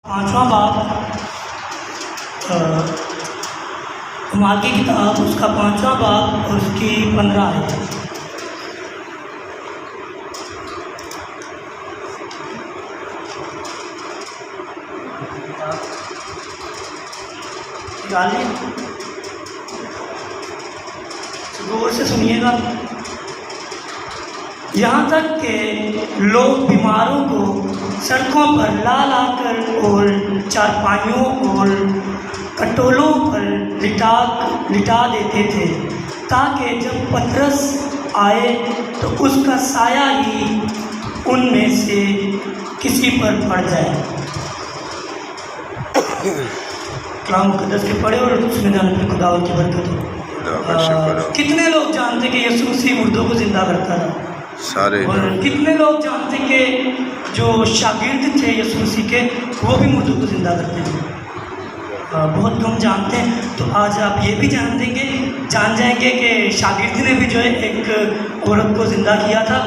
پانچواں باب عمال کی کتاب، اس کا 5واں باب اور اس کی 15 آیت۔ غور سے سنیے گا۔ یہاں تک کہ لوگ بیماروں کو سڑکوں پر لا لا کر اور چارپائیوں اور کٹولوں پر لٹا دیتے تھے، تاکہ جب پطرس آئے تو اس کا سایہ ہی ان میں سے کسی پر پڑ جائے۔ کلام مقدس کے پڑھے اور اس میں جانے پر خدا کی برکت ہو۔ کتنے لوگ جانتے کہ یسوع مسیح مردوں کو زندہ کرتا تھا؟ سارے۔ اور کتنے لوگ جانتے کہ جو شاگرد تھے یسوع مسیح کے وہ بھی مردوں کو زندہ کرتے ہیں؟ بہت کم جانتے ہیں۔ تو آج آپ یہ بھی جان جائیں گے کہ شاگرد نے بھی جو ہے ایک عورت کو زندہ کیا تھا۔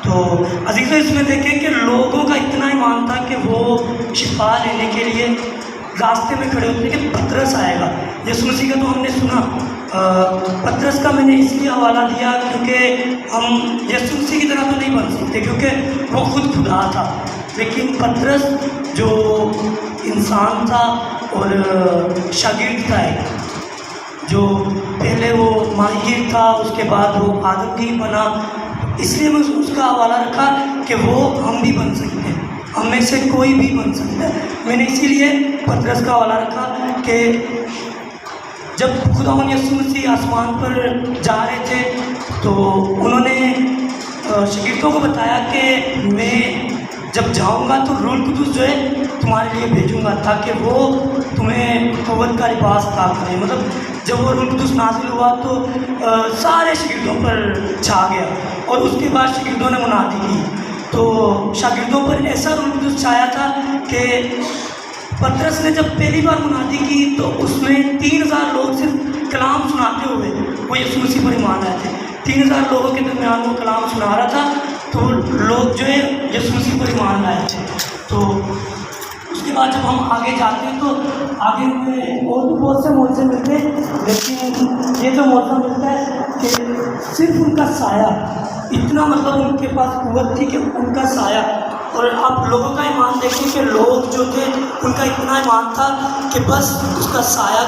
تو عزیزو، اس میں دیکھیں کہ لوگوں کا اتنا ایمان تھا کہ وہ شفا لینے کے لیے راستے میں کھڑے ہوتے کہ پطرس آئے گا۔ یسوع مسیح کا تو ہم نے سنا، پطرس کا میں نے اس لیے حوالہ دیا کیونکہ ہم یسوع مسیح کی طرح تو نہیں بن سکتے، کیونکہ وہ خود خدا تھا، لیکن پطرس جو انسان تھا اور شاگرد تھا، جو پہلے وہ ماہر تھا، اس کے بعد وہ آدمگیر بنا، اس لیے میں اس کا حوالہ رکھا کہ وہ ہم بھی بن سکتے ہیں، ہم میں سے کوئی بھی بن سکتا ہے۔ میں نے اسی لیے پطرس کا حوالہ رکھا کہ جب خداوند یسوع مسیح آسمان پر جا رہے تھے تو انہوں نے شاگردوں کو بتایا کہ میں جب جاؤں گا تو روح القدس جو ہے تمہارے لیے بھیجوں گا، تاکہ وہ تمہیں قوت کا لباس عطا کرے۔ مطلب جب وہ روح القدس نازل ہوا تو سارے شاگردوں پر چھا گیا، اور اس کے بعد شاگردوں نے منادی کی تو شاگردوں پر ایسا روح القدس چھایا تھا کہ پطرس نے جب پہلی بار منادی کی تو اس میں 3000 لوگ صرف کلام سناتے ہوئے وہ یسوع مسیح پر ایمان آئے تھے۔ 3000 لوگوں کے درمیان وہ کلام سنا رہا تھا تو لوگ جو ہے یسوع مسیح پر ایمان آئے تھے۔ تو اس کے بعد جب ہم آگے جاتے ہیں تو آگے میں اور بھی بہت سے معجزے ملتے ہیں، لیکن یہ جو معجزہ ملتا ہے کہ صرف ان کا سایہ، اتنا مطلب ان کے پاس قوت تھی کہ ان کا سایہ، اور آپ لوگوں کا ایمان دیکھیں کہ لوگ جو تھے ان کا اتنا ایمان تھا کہ بس اس کا سایہ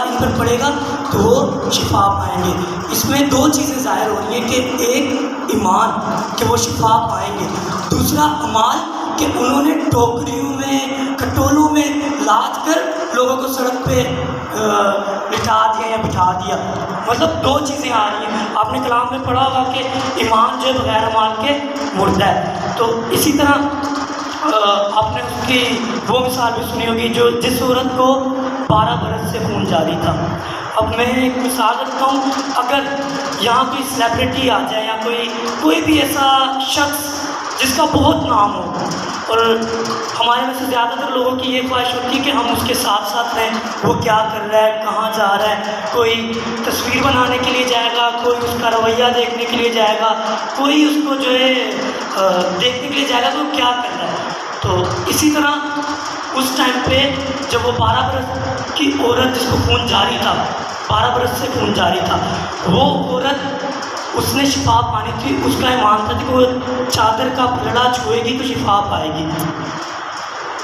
ان پر پڑے گا تو وہ شفا پائیں گے۔ اس میں دو چیزیں ظاہر ہو رہی ہیں کہ ایک ایمان کہ وہ شفا پائیں گے، دوسرا عمال کہ انہوں نے ٹوکریوں میں کٹولوں میں لاد کر لوگوں کو سڑک پہ لٹا دیا یا بٹھا دیا۔ مطلب دو چیزیں آ رہی ہیں۔ آپ نے کلام میں پڑھا ہوگا کہ ایمان جو ہے بغیر عمال کے مردہ ہے۔ تو اسی طرح آپ نے اس کی وہ مثال بھی سنی ہوگی جو جس عورت کو 12 برس سے خون جاری تھا۔ اب میں ایک مثال رکھتا ہوں، اگر یہاں کوئی سیلیبریٹی آ جائے یا کوئی بھی ایسا شخص جس کا بہت نام ہو، اور ہمارے میں سے زیادہ تر لوگوں کی یہ خواہش ہوتی ہے کہ ہم اس کے ساتھ ساتھ رہیں، وہ کیا کر رہا ہے، کہاں جا رہا ہے، کوئی تصویر بنانے کے لیے جائے گا، کوئی اس کا رویہ دیکھنے کے لیے جائے گا، کوئی اس کو جو ہے دیکھنے کے لیے جائے گا تو وہ کیا کر رہا ہے۔ تو اسی طرح اس ٹائم پہ جب وہ 12 برس کی عورت جس کو خون جاری تھا، 12 برس سے خون جاری تھا، وہ عورت اس نے شفا پانی تھی، اس کا ایمان تھا کہ وہ چادر کا پلڑا چھوئے گی تو شفا پائے گی۔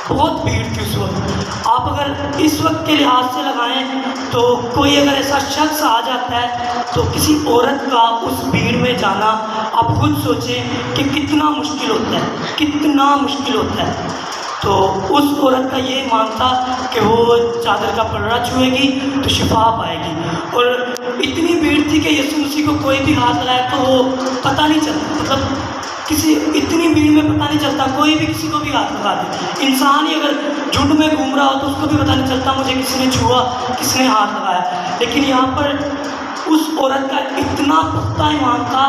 بہت بھیڑ تھی اس وقت۔ آپ اگر اس وقت کے لحاظ سے لگائیں تو کوئی اگر ایسا شخص آ جاتا ہے تو کسی عورت کا اس بھیڑ میں جانا آپ خود سوچیں کہ کتنا مشکل ہوتا ہے، کتنا مشکل ہوتا ہے۔ تو اس عورت کا یہ ایمان تھا کہ وہ چادر کا پلڑا چھوئے گی تو شفا پائے گی، اور اتنی بھیڑ تھی کہ یسوع مسیح کو کوئی بھی ہاتھ لگائے تو وہ پتہ نہیں چلتا، مطلب اتنی بھیڑ میں پتہ نہیں چلتا، کوئی بھی کسی کو بھی ہاتھ لگا دے۔ انسان ہی اگر جھنڈ میں گھوم رہا ہو تو اس کو بھی پتہ نہیں چلتا مجھے کس نے چھوا، کس نے ہاتھ لگایا، لیکن یہاں پر اس عورت کا اتنا پختہ ایمان تھا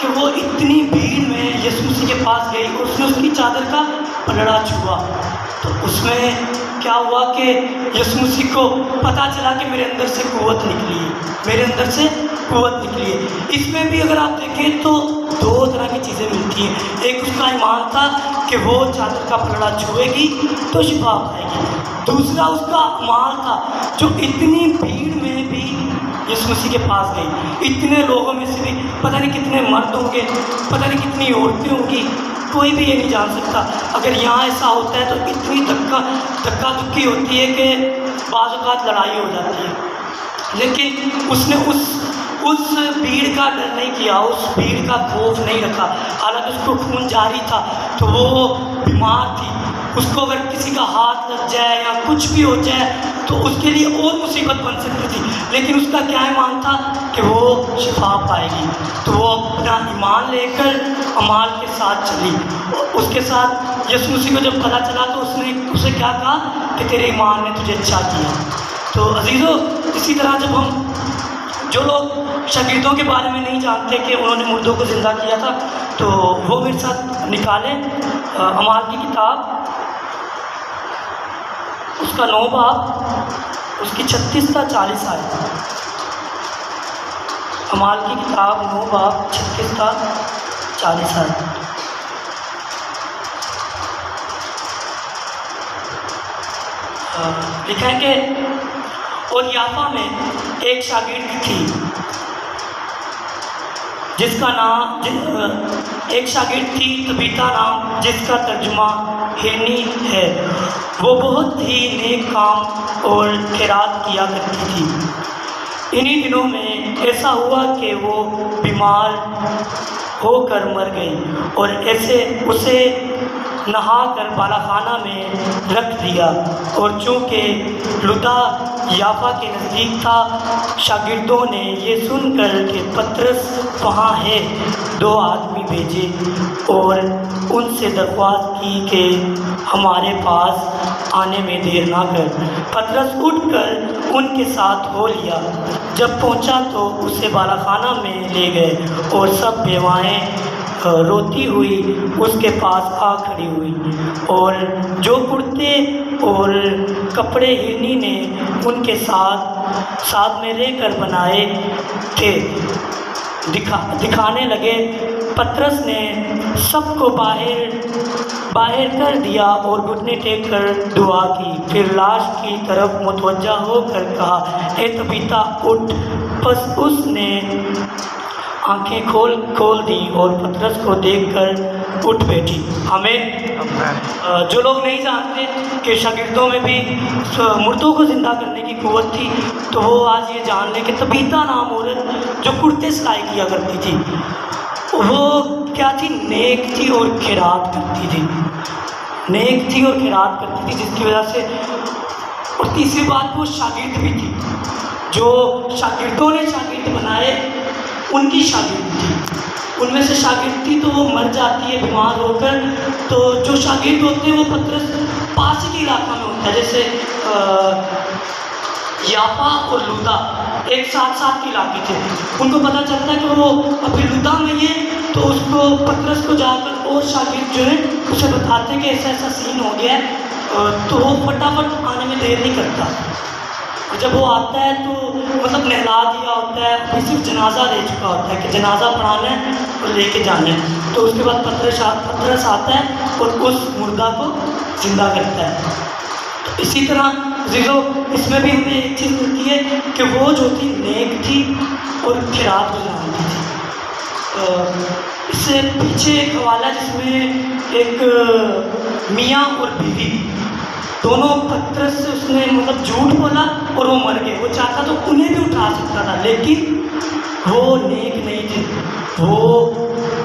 کہ وہ اتنی بھیڑ میں یسوع مسیح کے پاس گئی اور اس نے اس کی چادر کا پلڑا چھوا۔ تو اس میں کیا ہوا کہ یسوع مسیح کو پتہ چلا کہ میرے اندر سے قوت نکلی ہے، میرے اندر سے قوت نکلی ہے۔ اس میں بھی اگر آپ دیکھیں تو دو طرح کی چیزیں ملتی ہیں، ایک اس کا ایمان تھا کہ وہ چادر کا پلڑا چھوئے گی تو شفا پائے گی، دوسرا اس کا عمال تھا جو اتنی بھیڑ میں بھی یسوع مسیح کے پاس گئی، اتنے لوگوں میں سے بھی پتہ نہیں کتنے مرد ہوں گے، پتہ نہیں کتنی عورتیں ہوں گی، کوئی بھی یہ نہیں جان سکتا۔ اگر یہاں ایسا ہوتا ہے تو اتنی دھکا دھکی ہوتی ہے کہ بعض اوقات لڑائی ہو جاتی ہے، لیکن اس نے اس بھیڑ کا ڈر نہیں کیا، اس بھیڑ کا خوف نہیں رکھا، حالانکہ اس کو خون جاری تھا تو وہ بیمار تھی، اس کو اگر کسی کا ہاتھ لگ جائے یا کچھ بھی ہو جائے تو اس کے لیے اور مصیبت بن سکتی تھی، لیکن اس کا کیا ایمان تھا کہ وہ شفا پائے گی، تو وہ اپنا ایمان لے کر عمال کے ساتھ چلی۔ اس کے ساتھ یسوع مسیح کو جب پتہ چلا تو اس نے اسے کیا کہا کہ تیرے ایمان نے تجھے اچھا کیا۔ تو عزیزو، اسی طرح جب ہم جو لوگ شاگردوں کے بارے میں نہیں جانتے کہ انہوں نے مردوں کو زندہ کیا تھا تو وہ میرے ساتھ نکالیں اعمال کی کتاب، اس کا 9 باب، اس کی 36 تا 40 آیت۔ اعمال کی کتاب 9 باب 36 تا 40 آیت۔ لکھا ہے کہ اور یافا میں ایک شاگرد تھی جس کا نام ایک شاگرد تھی طبیطہ نام، جس کا ترجمہ ہرنی ہے، وہ بہت ہی نیک کام اور خیرات کیا کرتی تھی۔ انہی دنوں میں ایسا ہوا کہ وہ بیمار ہو کر مر گئی اور اسے نہا کر بالا خانہ میں رکھ دیا، اور چونکہ لدا یافا کے نزدیک تھا، شاگردوں نے یہ سن کر کہ پطرس وہاں ہے 2 آدمی بھیجے اور ان سے درخواست کی کہ ہمارے پاس آنے میں دیر نہ کر۔ پطرس اٹھ کر ان کے ساتھ ہو لیا، جب پہنچا تو اسے بالا خانہ میں لے گئے اور سب بیوائیں روتی ہوئی اس کے پاس آ کھڑی ہوئی، اور جو کرتے اور کپڑے ہرنی نے ان کے ساتھ میں رہ کر بنائے تھے دکھانے لگے۔ پطرس نے سب کو باہر کر دیا اور گھٹنے ٹیک کر دعا کی، پھر لاش کی طرف متوجہ ہو کر کہا، اے طبیطہ اٹھ۔ پس اس نے آنکھیں کھول دی اور پطرس کو دیکھ کر اٹھ بیٹھی۔ ہمیں جو لوگ نہیں جانتے کہ شاگردوں میں بھی مردوں کو زندہ کرنے کی قوت تھی، تو وہ آج یہ جان لیں کہ طبیطہ نام عورت جو کرتے سلائی کیا کرتی تھی، وہ کیا تھی؟ نیک تھی اور خیرات کرتی تھی، نیک تھی اور خیرات کرتی تھی، جس کی وجہ سے۔ اور تیسری بات، وہ شاگرد بھی تھی، جو شاگردوں نے شاگرد بنائے ان کی شاگرد تھی، ان میں سے شاگرد تھی تو وہ مر جاتی ہے بیمار ہو کر، تو جو شاگرد ہوتے ہیں وہ پطرس پاس کے علاقہ میں ہوتا ہے، جیسے یافا اور لدا ایک ساتھ کے علاقے تھے، ان کو پتہ چلتا ہے کہ وہ ابھی لدا میں ہے، تو اس کو پطرس کو جا کر اور شاگرد جو ہے اسے بتاتے کہ ایسا سین ہو گیا ہے، تو وہ فٹافٹ آنے میں دیر نہیں کرتا، اور جب وہ آتا ہے تو مطلب نہلا دیا ہوتا ہے، وہ صرف جنازہ لے چکا ہوتا ہے کہ جنازہ پڑھانا ہے اور لے کے جانا ہے، تو اس کے بعد پطرس آتا ہے اور اس مردہ کو زندہ کرتا ہے۔ تو اسی طرح عزیزو، اس میں بھی ہمیں ایک چیز ملتی ہے کہ وہ جو تھی نیک تھی اور خیرات گزارتی تھی۔ اس سے پیچھے ایک حوالہ جس میں ایک میاں اور بیوی دونوں پطرس سے اس نے مطلب جھوٹ بولا اور وہ مر گئے، وہ چاہتا تو انہیں بھی اٹھا سکتا تھا، لیکن وہ نیک نہیں تھے، وہ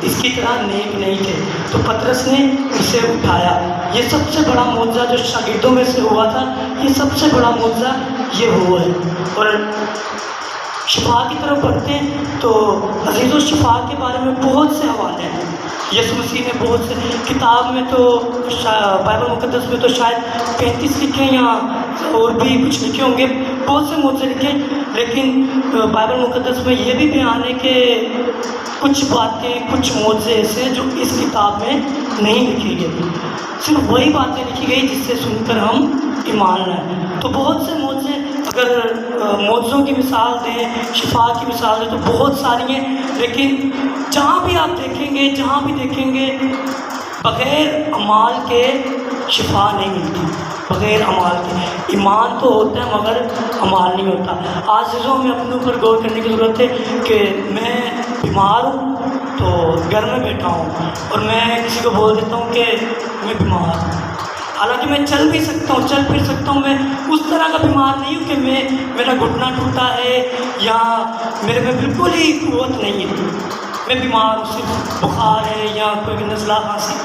اس کی طرح نیک نہیں تھے، تو پطرس نے اسے اٹھایا۔ یہ سب سے بڑا معجزہ جو شاگردوں میں سے ہوا تھا، یہ سب سے بڑا معجزہ یہ ہوا ہے۔ اور شفا کی طرف بڑھتے ہیں تو عزیزو، شفا کے بارے میں بہت سے حوالے ہیں، یسوع مسیح نے بہت سے کتاب میں تو بائبل مقدس میں تو شاید 35 لکھے یا اور بھی کچھ لکھے ہوں گے، بہت سے معجزے لکھے، لیکن بائبل مقدس میں یہ بھی بیان ہے کہ کچھ باتیں، کچھ معجزے ایسے ہیں جو اس کتاب میں نہیں لکھی گئی، صرف وہی باتیں لکھی گئی جس سے سن کر ہم ایمان لائیں۔ تو بہت سے معجزے اگر معجزوں کی مثال دیں، شفا کی مثال دیں تو بہت ساری ہیں، لیکن جہاں بھی آپ دیکھیں گے بغیر اعمال کے شفا نہیں ملتی، بغیر اعمال کے۔ ایمان تو ہوتا ہے مگر اعمال نہیں ہوتا۔ عزیزوں میں اپنے اوپر غور کرنے کی ضرورت ہے کہ میں بیمار ہوں تو گھر میں بیٹھا ہوں اور میں کسی کو بول دیتا ہوں کہ میں بیمار ہوں، حالانکہ میں چل بھی سکتا ہوں، چل پھر سکتا ہوں، میں اس طرح کا بیمار نہیں ہوں کہ میرا گھٹنا ٹوٹا ہے یا میرے میں بالکل ہی قوت نہیں ہے، میں بیمار ہوں، صرف بخار ہے یا کوئی نزلہ کھانسی،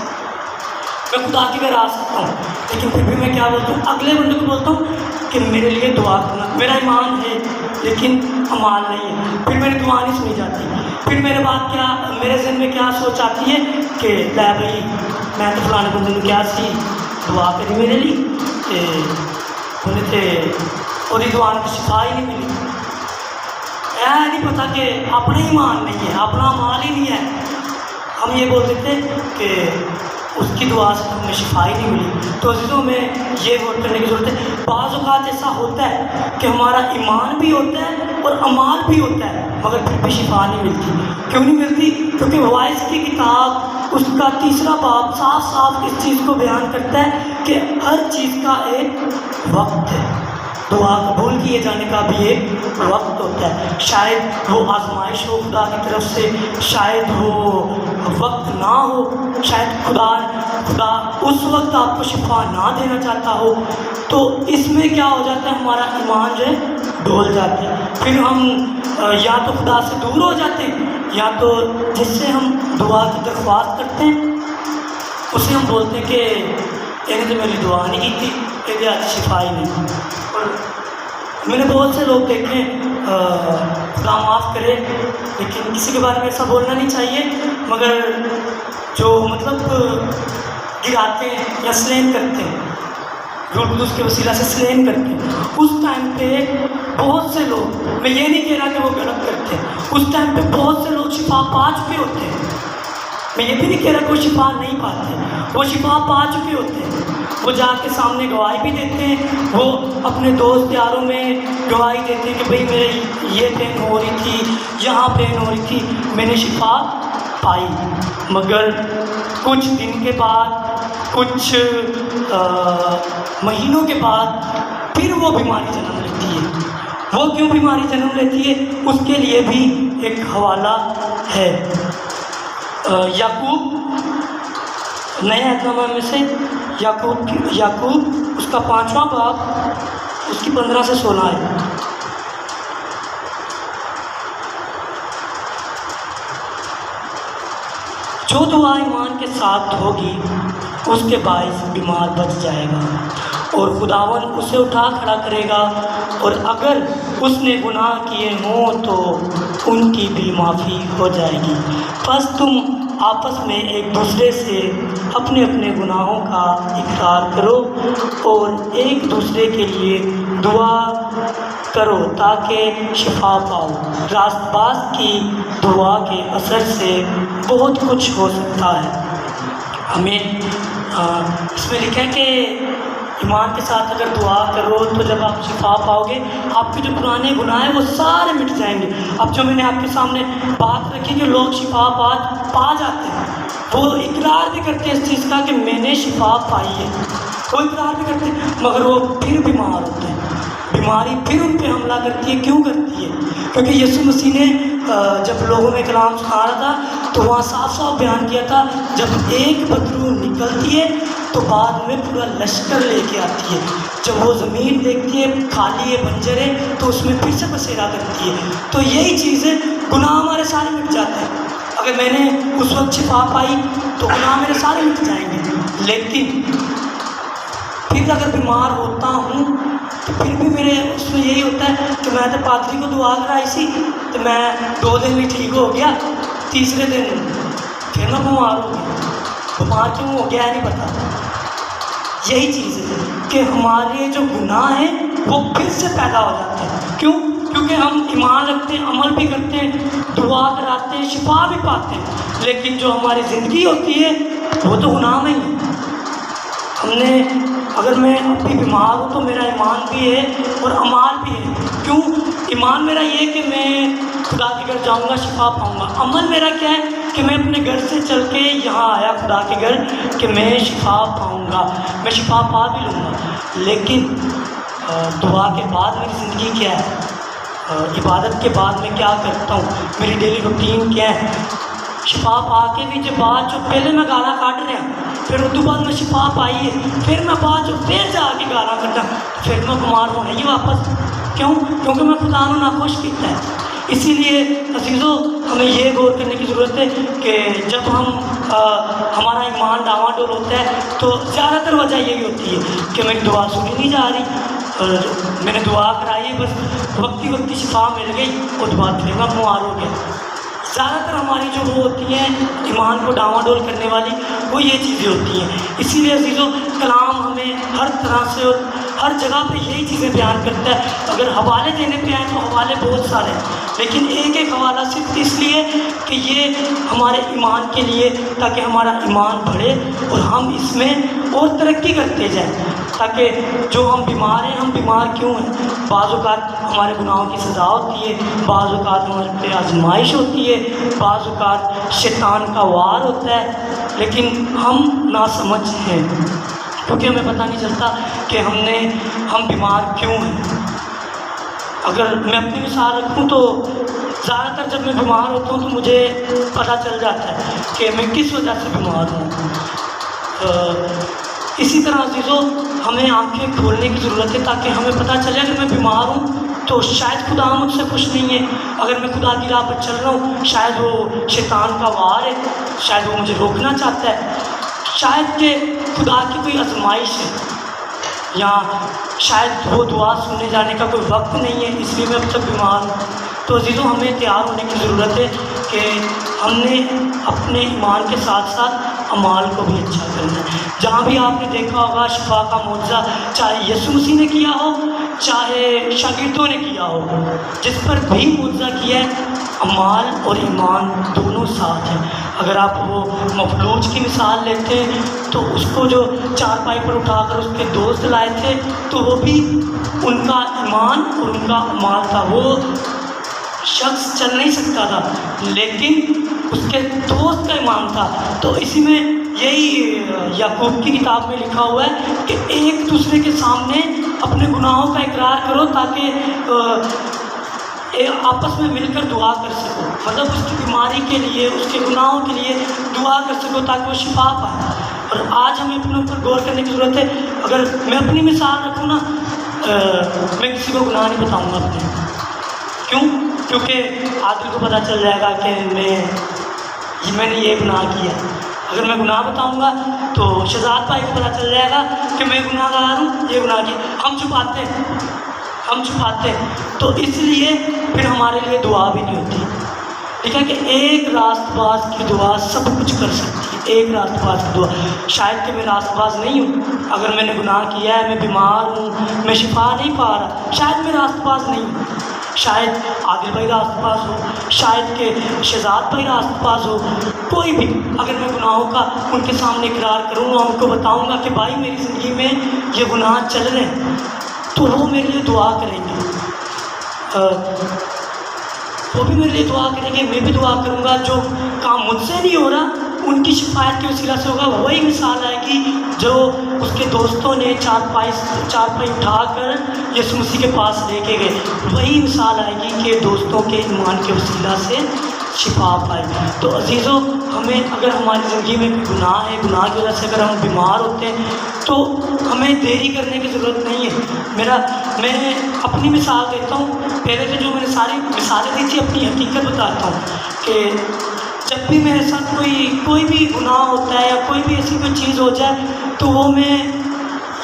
میں خدا کے گھر آ سکتا ہوں، لیکن پھر بھی میں کیا بولتا ہوں، اگلے بندے کو بولتا ہوں کہ میرے لیے دعا کرنا۔ میرا ایمان ہے لیکن اعمال نہیں ہے، پھر میری دعا نہیں سنی جاتی، پھر میرے ذہن میں کیا سوچ آتی ہے کہ لے بھائی میں تو فلانے بندے نے کیا سی دعا کری میرے لیے کہ انہیں تھے اور دعا کی شفا ہی نہیں ملی۔ نہیں پتہ کہ اپنا ایمان نہیں ہے، اپنا اعمال ہی نہیں ہے، ہم یہ بول دیتے کہ اس کی دعا سے ہمیں شفا ہی نہیں ملی۔ تو عزیزوں میں یہ غور کرنے کی ضرورت ہے، بعض اوقات ایسا ہوتا ہے کہ ہمارا ایمان بھی ہوتا ہے اور اعمال بھی ہوتا ہے مگر پھر بھی شفا نہیں ملتی۔ کیوں نہیں ملتی؟ کیونکہ وائس کی کتاب اس کا 3 باب صاف صاف اس چیز کو بیان کرتا ہے کہ ہر چیز کا ایک وقت ہے، دعا قبول کیے جانے کا بھی ایک وقت ہوتا ہے۔ شاید وہ آزمائش ہو خدا کی طرف سے، شاید وہ وقت نہ ہو، شاید خدا اس وقت آپ کو شفا نہ دینا چاہتا ہو، تو اس میں کیا ہو جاتا ہے، ہمارا ایمان جو ہے ڈول جاتا ہے، پھر ہم یا تو خدا سے دور ہو جاتے ہیں یا تو جس سے ہم دعا کی درخواست کرتے ہیں اسے ہم بولتے ہیں کہ انہیں تو میری دعا نہیں کی تھی، یہ آج شفا ہی نہیں۔ اور میں نے بہت سے لوگ دیکھے، خدا معاف کرے لیکن کسی کے بارے میں ایسا بولنا نہیں چاہیے، مگر جو مطلب گراتے ہیں یا سلیم کرتے ہیں، روح القدس کے وسیلہ سے سلیم کرتے ہیں، اس ٹائم پہ بہت سے لوگ، میں یہ نہیں کہہ رہا کہ وہ غلط کرتے ہیں، اس ٹائم پہ بہت سے لوگ شفا پا چکے ہوتے ہیں، میں یہ بھی نہیں کہہ رہا کہ وہ شفا نہیں پاتے، وہ شفا پا چکے ہوتے ہیں، وہ جا کے سامنے گواہی بھی دیتے ہیں، وہ اپنے دوست یاروں میں گواہی دیتے ہیں کہ بھئی میرے یہ پین ہو رہی تھی، یہاں پین ہو رہی تھی، میں نے شفا پائی، مگر کچھ دن کے بعد، کچھ مہینوں کے بعد پھر وہ بیماری جنم لیتی ہے۔ وہ کیوں بیماری جنم لیتی ہے اس کے لیے بھی ایک حوالہ ہے۔ یعقوب نئے عہد نامہ میں سے یعقوب اس کا 5واں باب اس کی 15 سے 16 ہے۔ جو دعا ایمان کے ساتھ ہوگی اس کے باعث بیمار بچ جائے گا اور خداوند اسے اٹھا کھڑا کرے گا، اور اگر اس نے گناہ کیے ہوں تو ان کی بھی معافی ہو جائے گی۔ پس تم آپس میں ایک دوسرے سے اپنے اپنے گناہوں کا اقرار کرو اور ایک دوسرے کے لیے دعا کرو تاکہ شفا پاؤ۔ راست باز کی دعا کے اثر سے بہت کچھ ہو سکتا ہے۔ ہمیں اس میں لکھا ہے کہ ایمان کے ساتھ اگر دعا کرو تو جب آپ شفا پاؤ گے، آپ کے جو پرانے گناہ ہیں وہ سارے مٹ جائیں گے۔ اب جو میں نے آپ کے سامنے بات رکھی کہ لوگ شفا پا جاتے ہیں، وہ اقرار بھی کرتے ہیں اس چیز کا کہ میں نے شفا پائی ہے، وہ اقرار بھی کرتے ہیں، مگر وہ پھر بیمار ہوتے ہیں، بیماری پھر ان پہ حملہ کرتی ہے۔ کیوں کرتی ہے؟ کیونکہ یسوع مسیح نے جب لوگوں میں کلام سکھا رہا تھا تو وہاں صاف صاف بیان کیا تھا، جب ایک بدرو نکلتی ہے تو بعد میں پورا لشکر لے کے آتی ہے۔ جب وہ زمین دیکھتی ہے خالی ہے، بنجر ہے، تو اس میں پھر سے بسیرا کرتی ہے۔ تو یہی چیز ہے، گناہ ہمارے سارے مٹ جاتے ہیں۔ اگر میں نے اس وقت شفا پائی تو گناہ میرے سارے مٹ جائیں گے، لیکن پھر اگر بیمار ہوتا ہوں تو پھر بھی میرے اس میں یہی ہوتا ہے کہ میں تو پادری کو دعا کرائی سی تو میں 2 دن میں ٹھیک ہو گیا، تیسرے دن پھر میں بیمار ہو گیا۔ بیمار کیوں ہو گیا نہیں پتا۔ یہی چیز ہے کہ ہمارے جو گناہ ہیں وہ پھر سے پیدا ہو جاتے ہیں۔ کیوں؟ کیونکہ ہم ایمان رکھتے ہیں، عمل بھی کرتے ہیں، دعا کراتے ہیں، شفا بھی پاتے ہیں، لیکن جو ہماری زندگی ہوتی ہے وہ تو گناہ میں ہی ہے۔ ہم نے اگر میں ابھی بیمار ہوں تو میرا ایمان بھی ہے اور عمال بھی ہے. کیوں؟ ایمان میرا یہ ہے کہ میں خدا کے گھر جاؤں گا، شفا پاؤں گا. عمل میرا کیا ہے کہ میں اپنے گھر سے چل کے یہاں آیا خدا کے گھر کہ میں شفا پاؤں گا، میں شفا پا بھی لوں گا. لیکن دعا کے بعد میری زندگی کیا ہے؟ عبادت کے بعد میں کیا کرتا ہوں؟ میری ڈیلی روٹین کیا ہے؟ شفا پا کے بھی جو پہلے میں گالا کاٹ رہا پھر اس بعد میں شفا پائی ہے، پھر میں بعد جو پھر جا کے گالا کٹا پھر میں بیمار ہونا ہی واپس. کیوں؟ کیونکہ میں خدا نے ناخوش کیتا ہے. اسی لیے عزیزو ہمیں یہ غور کرنے کی ضرورت ہے کہ جب ہمارا ایمان ڈاواڈول ہوتا ہے تو زیادہ تر وجہ یہی ہوتی ہے کہ میری دعا سنی نہیں جا رہی اور میں نے دعا کرائی ہے، بس وقتی شفا مل گئی اور بعد پھر میں بیمار ہو گیا. زیادہ تر ہماری جو وہ ہوتی ہیں ایمان کو ڈاواڈول کرنے والی وہ یہ چیزیں ہوتی ہیں. اسی لیے عزیزو کلام ہمیں ہر طرح سے اور ہر جگہ پہ یہی چیزیں بیان کرتا ہے. اگر حوالے دینے پہ آئیں تو حوالے بہت سارے ہیں، لیکن ایک حوالہ صرف اس لیے کہ یہ ہمارے ایمان کے لیے، تاکہ ہمارا ایمان بڑھے اور ہم اس میں اور ترقی کرتے جائیں. تاکہ جو ہم بیمار ہیں، ہم بیمار کیوں ہیں؟ بعض اوقات ہمارے گناہوں کی سزا ہوتی ہے، بعض اوقات ہمارے پہ آزمائش ہوتی ہے، بعض اوقات شیطان کا وار ہوتا ہے، لیکن ہم ناسمجھ ہیں کیونکہ ہمیں پتہ نہیں چلتا کہ ہم بیمار کیوں ہیں. اگر میں اپنی مثال رکھوں تو زیادہ تر جب میں بیمار ہوتا ہوں تو مجھے پتہ چل جاتا ہے کہ میں کس وجہ سے بیمار ہوں. اسی طرح عزیزو ہمیں آنکھیں کھولنے کی ضرورت ہے تاکہ ہمیں پتہ چلے کہ میں بیمار ہوں تو شاید خدا مجھ سے خوش نہیں ہے. اگر میں خدا کی راہ پر چل رہا ہوں شاید وہ شیطان کا وار ہے، شاید وہ مجھے روکنا چاہتا ہے، شاید کہ خدا کی کوئی آزمائش ہے، یا شاید وہ دعا سننے جانے کا کوئی وقت نہیں ہے، اس لیے میں اب تک بیمار ہوں. تو عزیزو ہمیں تیار ہونے کی ضرورت ہے کہ ہم نے اپنے ایمان کے ساتھ ساتھ اعمال کو بھی اچھا کرنا ہے. جہاں بھی آپ نے دیکھا ہوگا شفا کا معجزہ چاہے یسوع مسیح نے کیا ہو چاہے شاگردوں نے کیا ہو، جس پر بھی معجزہ کیا ہے اعمال اور ایمان دونوں ساتھ ہیں. اگر آپ وہ مفلوج کی مثال لیتے ہیں تو اس کو جو چارپائی پر اٹھا کر اس کے دوست لائے تھے تو وہ بھی ان کا ایمان اور ان کا اعمال تھا. وہ شخص چل نہیں سکتا تھا لیکن اس کے دوست کا ایمان تھا. تو اسی میں یہی یعقوب کی کتاب میں لکھا ہوا ہے کہ ایک دوسرے کے سامنے اپنے گناہوں کا اقرار کرو تاکہ آپس میں مل کر دعا کر سکو. مطلب اس کی بیماری کے لیے، اس کے گناہوں کے لیے دعا کر سکو تاکہ وہ شفا پائے. اور آج ہمیں اپنے اوپر غور کرنے کی ضرورت ہے. اگر میں اپنی مثال رکھوں نا، میں کسی کو گناہ نہیں بتاؤں گا اپنے. کیوں؟ کیونکہ عادل کو پتہ چل جائے گا کہ میں نے یہ گناہ کیا. اگر میں گناہ بتاؤں گا تو شہزاد بھائی کو پتہ چل جائے گا کہ میں گناہ گار ہوں، یہ گناہ کیا. ہم چھپاتے ہیں تو اس لیے پھر ہمارے لیے دعا بھی نہیں ہوتی. ٹھیک ہے کہ ایک راست باز کی دعا سب کچھ کر سکتی ہے. ایک راست باز کی دعا، شاید کہ میں راست باز نہیں ہوں، اگر میں نے گناہ کیا ہے، میں بیمار ہوں، میں شفا نہیں پا رہا، شاید میں راست باز نہیں ہوں. شاید عادل بھائی راست باز ہو، شاید کہ شہزاد بھائی راست باز ہو، کوئی بھی. اگر میں گناہوں کا ان کے سامنے اقرار کروں گا، ان کو بتاؤں گا کہ بھائی میری زندگی میں یہ گناہ چل رہے ہیں، تو وہ میرے لیے دعا کریں گے. وہ بھی میرے لیے دعا کریں گے، میں بھی دعا کروں گا. جو کام مجھ سے نہیں ہو رہا ان کی شفایت کے وسیلہ سے ہوگا. وہی مثال آئے گی جو اس کے دوستوں نے چارپائی اٹھا کر یسوع مسیح کے پاس لے کے گئے. وہی مثال آئے گی کہ دوستوں کے ایمان کے وسیلہ سے شفا پائی. تو عزیزو ہمیں اگر ہماری زندگی میں کوئی گناہ ہے، گناہ کی وجہ سے اگر ہم بیمار ہوتے ہیں تو ہمیں دیری کرنے کی ضرورت نہیں ہے. میں اپنی مثال دیتا ہوں. پہلے تو جو میں نے ساری مثالیں دی تھی اپنی حقیقت بتاتا ہوں کہ جب بھی میرے ساتھ کوئی بھی گناہ ہوتا ہے یا کوئی بھی ایسی کوئی چیز ہو جائے تو وہ میں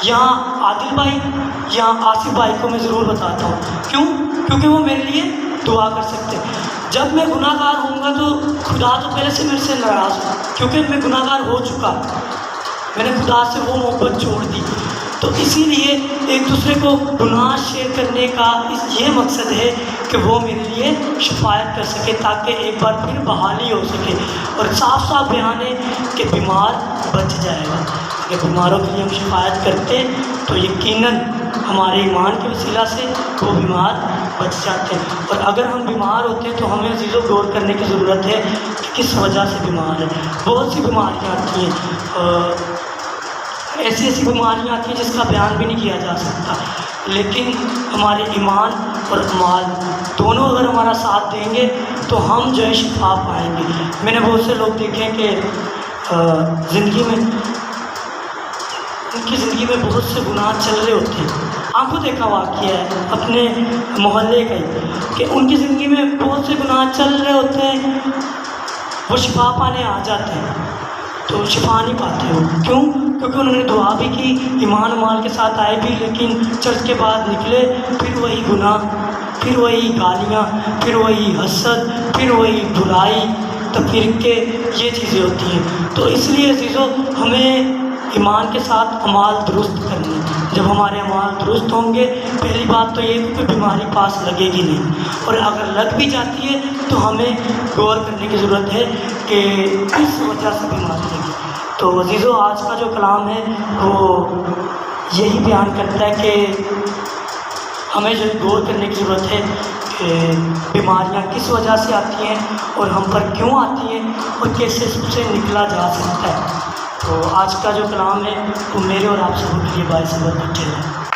یہاں عادل بھائی یا آصف بھائی کو میں ضرور بتاتا ہوں. کیوں؟ کیونکہ وہ میرے لیے دعا کر سکتے ہیں. جب میں گناہ گار ہوں گا تو خدا تو پہلے سے میرے سے ناراض ہو، کیونکہ میں گناہ گار ہو چکا، میں نے خدا سے وہ محبت چھوڑ دی. تو اسی لیے ایک دوسرے کو گناہ شیئر کرنے کا یہ مقصد ہے کہ وہ میرے لیے شفاعت کر سکے تاکہ ایک بار پھر بحالی ہو سکے۔ اور صاف صاف بیان ہے کہ بیمار بچ جائے گا۔ اگر بیماروں کے لیے ہم شفاعت کرتے تو یقیناً ہمارے ایمان کے وسیلہ سے وہ بیمار بچ جاتے ہیں۔ اور اگر ہم بیمار ہوتے ہیں تو ہمیں عزیزوں غور کرنے کی ضرورت ہے کہ کس وجہ سے بیمار ہے۔ بہت سی بیماریاں آتی ہیں، ایسی ایسی بیماریاں آتی ہیں جس کا بیان بھی نہیں کیا جا سکتا، لیکن ہمارے ایمان اور اعمال دونوں اگر ہمارا ساتھ دیں گے تو ہم جو ہے شفا پائیں گے۔ میں نے بہت سے لوگ دیکھے ہیں کہ زندگی میں ان کی زندگی میں بہت سے گناہ چل رہے ہوتے ہیں۔ آپ کو دیکھا واقعہ ہے اپنے محلے کا ہی کہ ان کی زندگی میں بہت سے گناہ چل رہے ہوتے ہیں، وہ شفا پانے آ جاتے ہیں تو شفا نہیں پاتے ہو۔ کیوں؟ کیونکہ انہوں نے دعا بھی کی، ایمان مال کے ساتھ آئے بھی، لیکن چرچ کے بعد نکلے پھر وہی گناہ، پھر وہی گالیاں، پھر وہی حسد، پھر وہی برائی، تفرقے، یہ چیزیں ہوتی ہیں۔ تو اس لیے عزیزو ہمیں ایمان کے ساتھ اعمال درست کرنے۔ جب ہمارے اعمال درست ہوں گے، پہلی بات تو یہ کہ بیماری پاس لگے گی نہیں، اور اگر لگ بھی جاتی ہے تو ہمیں غور کرنے کی ضرورت ہے کہ کس وجہ سے بیماری لگی۔ تو عزیزو آج کا جو کلام ہے وہ یہی بیان کرتا ہے کہ ہمیں جو غور کرنے کی ضرورت ہے کہ بیماریاں کس وجہ سے آتی ہیں اور ہم پر کیوں آتی ہیں اور کیسے اس سے نکلا جا سکتا ہے۔ تو آج کا جو کلام ہے وہ میرے اور آپ سب کے لیے باعث برکت ہے۔